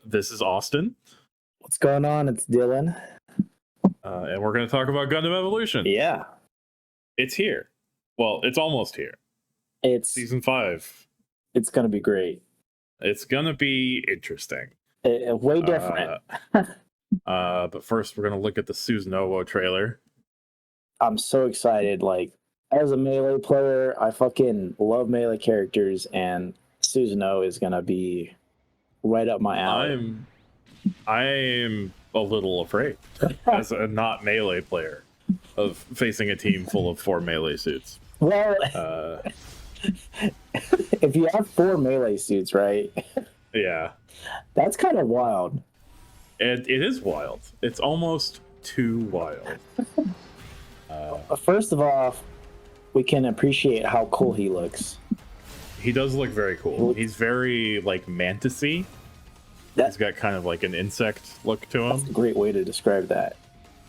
This is Austin, What's going on? It's Dillon. and we're going to talk about Gundam Evolution. Yeah, It's here. Well, it's almost here. it's Season 5. it's gonna be great. It's going to be interesting. Way different. But first, we're going to look at the Susanowo trailer. I'm so excited. Like, as a melee player, I fucking love melee characters, and Susanowo is gonna be right up my alley. I'm a little afraid, as a not melee player, of facing a team full of 4 melee suits. Well, Uh, if you have 4 melee suits, right? yeah. That's kind of wild. It is wild. It's almost too wild. First of all, we can appreciate how cool he looks. He does look very cool. He's very, like, mantis-y. He's got kind of like an insect look to him. That's a great way to describe that.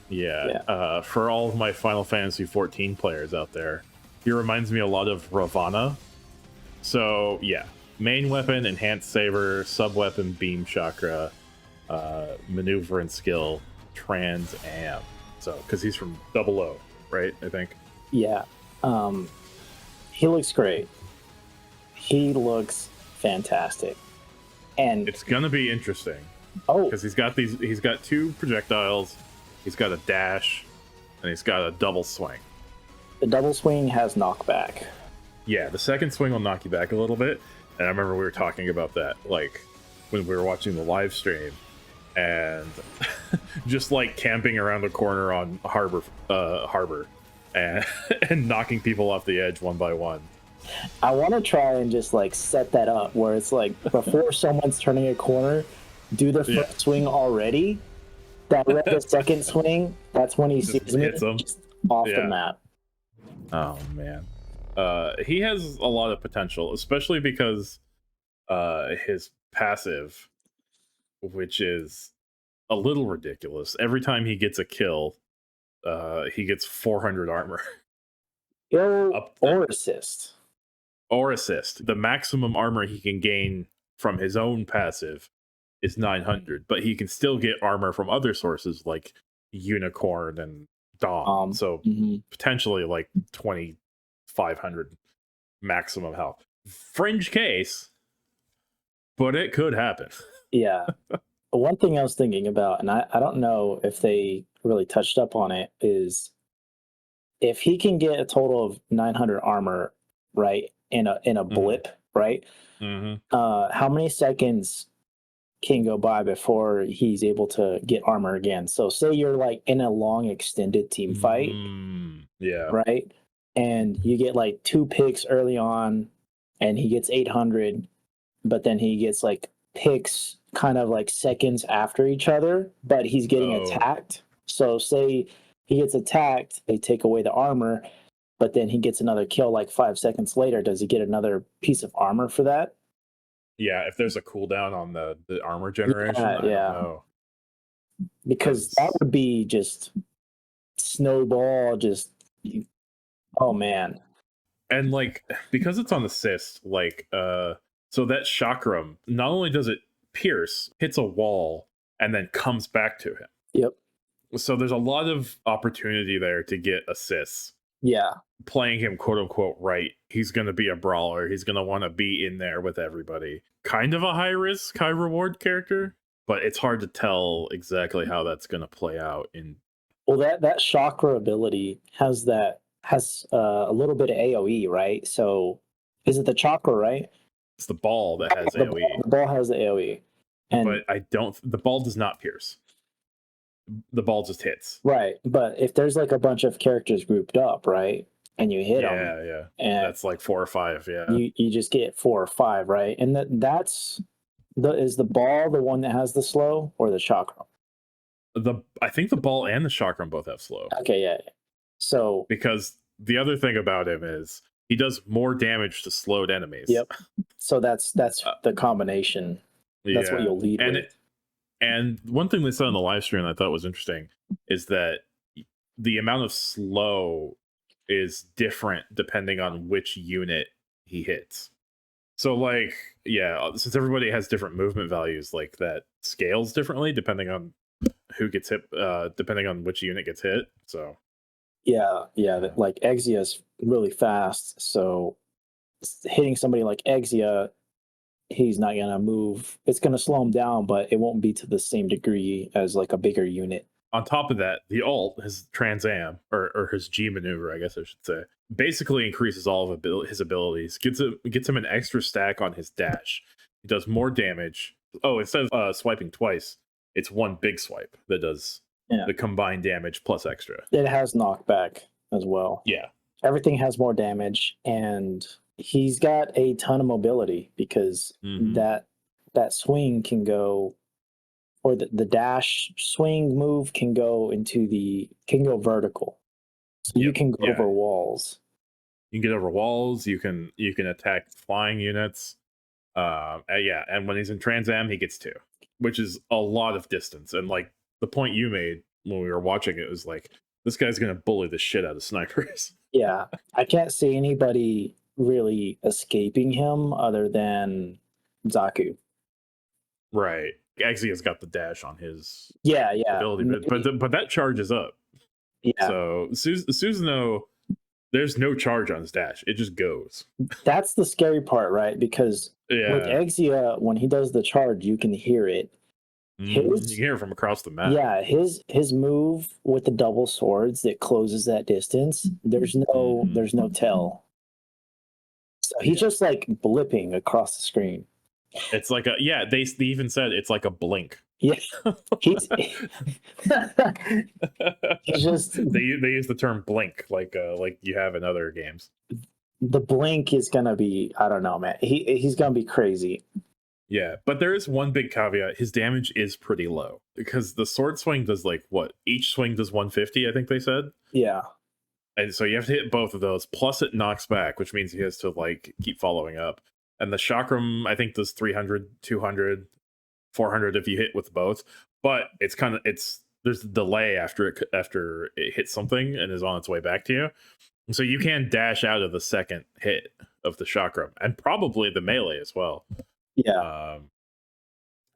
Yeah. For all of my Final Fantasy 14 players out there, he reminds me a lot of Ravana. So, yeah. Main weapon, enhanced saber, sub-weapon, beam chakra, maneuver and skill, trans am. So, because he's from 00, right? I think. Yeah. He looks great. He looks fantastic. And it's gonna be interesting. Oh, because he's got 2 projectiles, he's got a dash, and he's got a double swing. The double swing has knockback. Yeah, the second swing will knock you back a little bit. And I remember we were talking about that, like, when we were watching the live stream, and just like camping around the corner on harbor, and and knocking people off the edge one by one. I want to try and just like set that up where it's like before someone's turning a corner, do the first swing already. That way, the second swing, that's when he sees me just off the map. Oh man, he has a lot of potential, especially because his passive, which is a little ridiculous. Every time he gets a kill, he gets 400 armor. Or assist. Or assist. The maximum armor he can gain from his own passive is 900, but he can still get armor from other sources like Unicorn and Dom. So potentially like 2,500 maximum health. Fringe case, but it could happen. Yeah. One thing I was thinking about, and I don't know if they really touched up on it, is if he can get a total of 900 armor, right, in a blip, right? How many seconds can go by before he's able to get armor again? So say you're like in a long extended team fight, right? And you get like 2 picks early on, and he gets 800, but then he gets like picks kind of like seconds after each other, but he's getting attacked. So say he gets attacked, they take away the armor, but then he gets another kill like 5 seconds later. Does he get another piece of armor for that? Yeah, if there's a cooldown on the armor generation, I don't know. Because that would be just snowball, just, oh man. And like, because it's on assist, like, so that chakram, not only does it pierce, hits a wall, and then comes back to him. Yep. So there's a lot of opportunity there to get assists. Yeah. Playing him quote unquote right, he's going to be a brawler. He's going to want to be in there with everybody. Kind of a high risk, high reward character, but it's hard to tell exactly how that's going to play out. Well, that chakra ability has a little bit of AoE, right? So is it the chakra, right? It's the ball that has AoE. The ball has the AoE. But the ball does not pierce. The ball just hits. Right. But if there's like a bunch of characters grouped up, right? And you hit them. Yeah. And that's like 4 or 5, yeah. You just get 4 or 5, right? And is the ball the one that has the slow or the chakra? I think the ball and the chakram both have slow. Okay, yeah. So because the other thing about him is he does more damage to slowed enemies. Yep. So that's the combination. That's what you'll lead with. And one thing they said on the live stream I thought was interesting is that the amount of slow is different depending on which unit he hits. So like, yeah, since everybody has different movement values, like that scales differently depending on who gets hit, depending on which unit gets hit. So Yeah, like Exia's really fast, so hitting somebody like Exia, he's not gonna move. It's gonna slow him down, but it won't be to the same degree as like a bigger unit. on top of that, the ult, his Trans Am, or his G maneuver, I guess I should say, basically increases all of his abilities. Gets him an extra stack on his dash. He does more damage. Oh, instead of swiping twice, it's one big swipe that does the combined damage plus extra. It has knockback as well. Yeah. Everything has more damage, and he's got a ton of mobility because that swing can go, or the dash swing move can go vertical. So you can go over walls. You can get over walls. You can attack flying units. And when he's in Trans Am, he gets 2, which is a lot of distance. And like the point you made when we were watching it was like, this guy's gonna bully the shit out of snipers. Yeah, I can't see anybody really escaping him other than Zaku. Right. Exia's got the dash on his ability, but that charges up. Yeah. So Susanowo, there's no charge on his dash. It just goes. That's the scary part, right? Because with Exia, when he does the charge, you can hear it. You can hear it from across the map. Yeah, his move with the double swords that closes that distance, there's no tell. So he's just like blipping across the screen. It's like they even said it's like a blink. Yeah. He's just they use the term blink like you have in other games. The blink is gonna be, I don't know, man. He's gonna be crazy. Yeah, but there is one big caveat. His damage is pretty low because the sword swing does like what? Each swing does 150, I think they said. Yeah. And so you have to hit both of those. Plus it knocks back, which means he has to like keep following up. And the chakram, I think, does 300, 200, 400 if you hit with both. But there's a delay after it hits something and is on its way back to you. And so you can dash out of the second hit of the chakram and probably the melee as well. Yeah.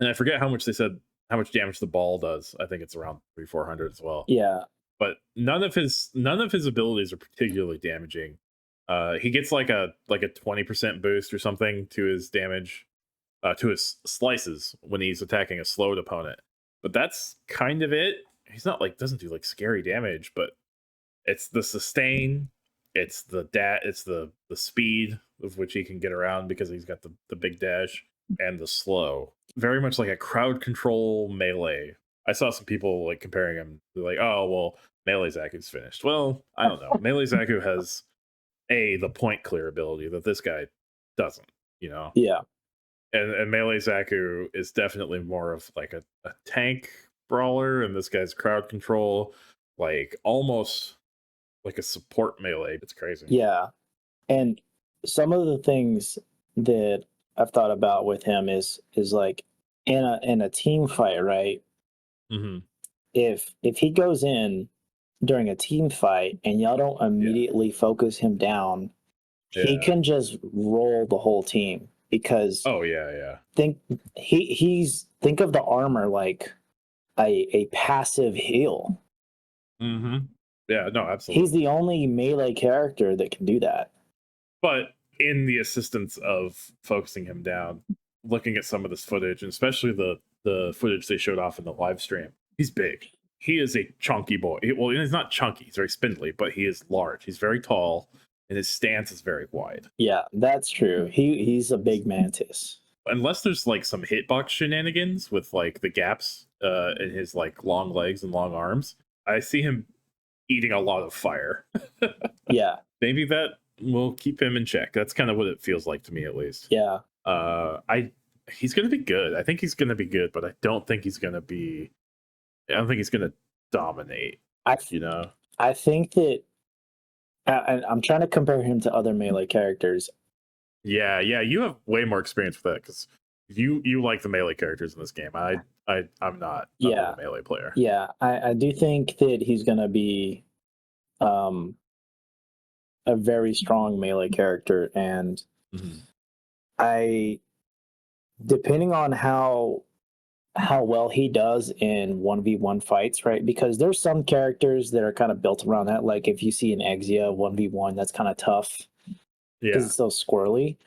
And I forget how much they said, how much damage the ball does. I think it's around 300-400 as well. Yeah. But none of his abilities are particularly damaging. He gets like a 20% boost or something to his damage, to his slices when he's attacking a slowed opponent. But that's kind of it. He's not like, doesn't do like scary damage, but it's the sustain, it's the speed of which he can get around because he's got the big dash, and the slow. Very much like a crowd control melee. I saw some people like comparing him. They're like, oh well, Melee Zaku's finished. Well, I don't know. Melee Zaku has the point clear ability that this guy doesn't, you know? Yeah. And Melee Zaku is definitely more of like a tank brawler, and this guy's crowd control, like almost like a support melee. It's crazy. Yeah. And some of the things that I've thought about with him is like in a team fight, right? Mm-hmm. If he goes in during a team fight and y'all don't immediately focus him down, he can just roll the whole team because think of the armor like a passive heal. Mm-hmm. Yeah, no, absolutely. He's the only melee character that can do that. But in the assistance of focusing him down, looking at some of this footage, and especially the footage they showed off in the live stream, he's big. He is a chunky boy. Well, he's not chunky, he's very spindly, but he is large. He's very tall, and his stance is very wide. Yeah, that's true. He's a big mantis. Unless there's like some hitbox shenanigans with like the gaps in his like long legs and long arms, I see him eating a lot of fire. Yeah. Maybe that will keep him in check. That's kind of what it feels like to me, at least. Yeah. He's gonna be good. I think he's gonna be good, but I don't think he's gonna dominate. I think that I'm trying to compare him to other melee characters. Yeah, you have way more experience with that because you like the melee characters in this game. I'm not a melee player. Yeah, I do think that he's gonna be a very strong melee character, and depending on how well he does in 1v1 fights, right? Because there's some characters that are kind of built around that. Like if you see an Exia 1v1, that's kind of tough because it's so squirrely,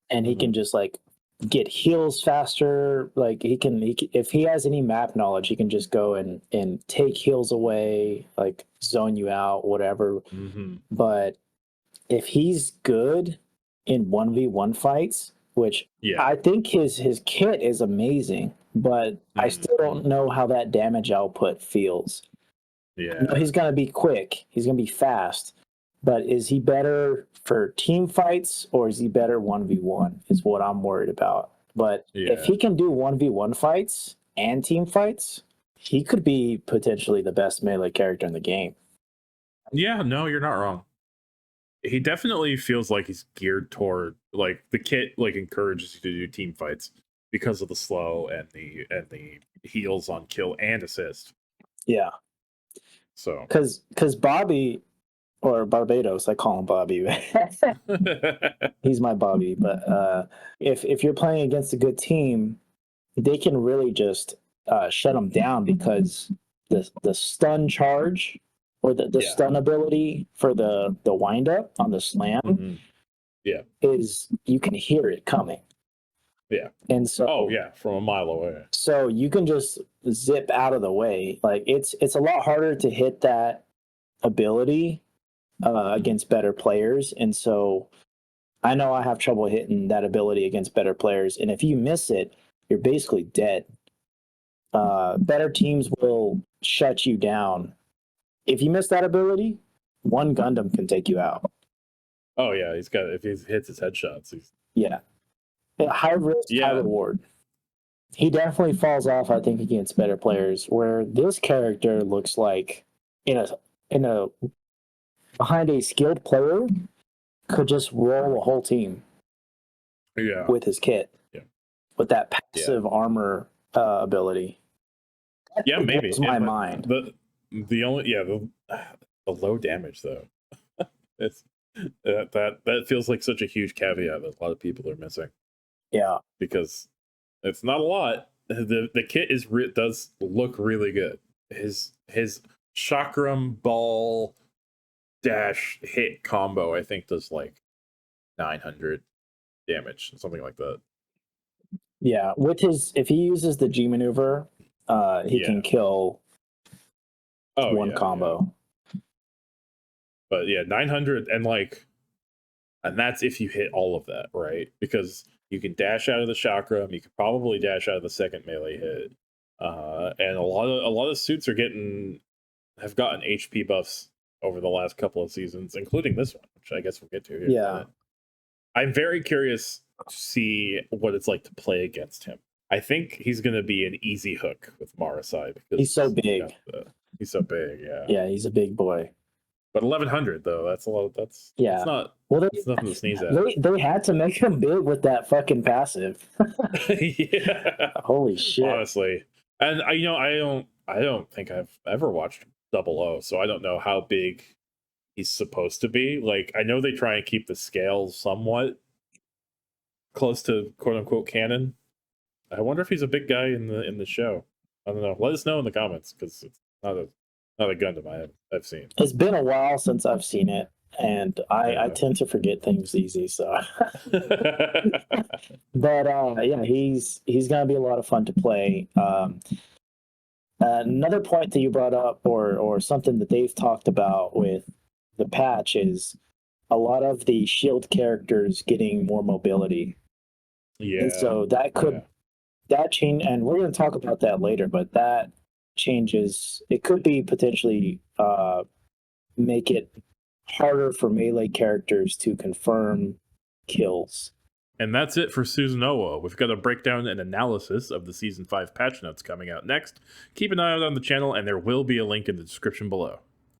and he can just like get heals faster. Like he can, if he has any map knowledge, he can just go and take heals away, like zone you out, whatever. But if he's good in 1v1 fights, which I think his kit is amazing, but I still don't know how that damage output feels. Yeah. You know, he's going to be quick, he's going to be fast, but is he better for team fights or is he better 1v1 is what I'm worried about. But if he can do 1v1 fights and team fights, he could be potentially the best melee character in the game. Yeah, no, you're not wrong. He definitely feels like he's geared toward, like, the kit like encourages you to do team fights because of the slow and the heals on kill and assist. Yeah. So because Bobby, or Barbados, I call him Bobby. He's my Bobby. But if you're playing against a good team, they can really just shut them down because the stun charge or the stun ability for the wind up on the slam is, you can hear it coming. Yeah. And so from a mile away. So you can just zip out of the way. Like it's a lot harder to hit that ability against better players. And so I know I have trouble hitting that ability against better players. And if you miss it, you're basically dead. Better teams will shut you down. If you miss that ability, one Gundam can take you out. Oh yeah, if he hits his headshots, high risk, high reward. He definitely falls off, I think, against better players. Where this character looks like in a behind a skilled player could just roll a whole team. With his kit. Yeah. With that passive armor ability. That maybe. My mind. The only the low damage though. It's that feels like such a huge caveat that a lot of people are missing. Yeah. Because it's not a lot. The kit does look really good. His chakram ball dash hit combo, I think, does like 900 damage, something like that. Yeah, with if he uses the G maneuver, he can kill one combo. Yeah. But 900 and that's if you hit all of that, right? Because you can dash out of the chakram, you can probably dash out of the second melee hit, and a lot of suits have gotten HP buffs over the last couple of seasons, including this one, which I guess we'll get to here. Yeah, I'm very curious to see what it's like to play against him. I think he's going to be an easy hook with Marasai because he's so big. He's so big, Yeah, he's a big boy. But 1100 though, that's a lot. That's not. Well, it's nothing to sneeze at. They had to make him big with that fucking passive. Holy shit! Honestly, and I don't think I've ever watched 00, so I don't know how big he's supposed to be. Like, I know they try and keep the scales somewhat close to quote unquote canon. I wonder if he's a big guy in the show. I don't know. Let us know in the comments because it's not a Gundam I've seen. It's been a while since I've seen it, and I tend to forget things easy. So, but he's gonna be a lot of fun to play. Another point that you brought up, or something that they've talked about with the patch, is a lot of the shield characters getting more mobility. Yeah, and so that could that change, and we're going to talk about that later. But that changes. It could be potentially make it harder for melee characters to confirm kills. And that's it for Susanowo. We've got a breakdown and analysis of the Season 5 patch notes coming out next. Keep an eye out on the channel, and there will be a link in the description below.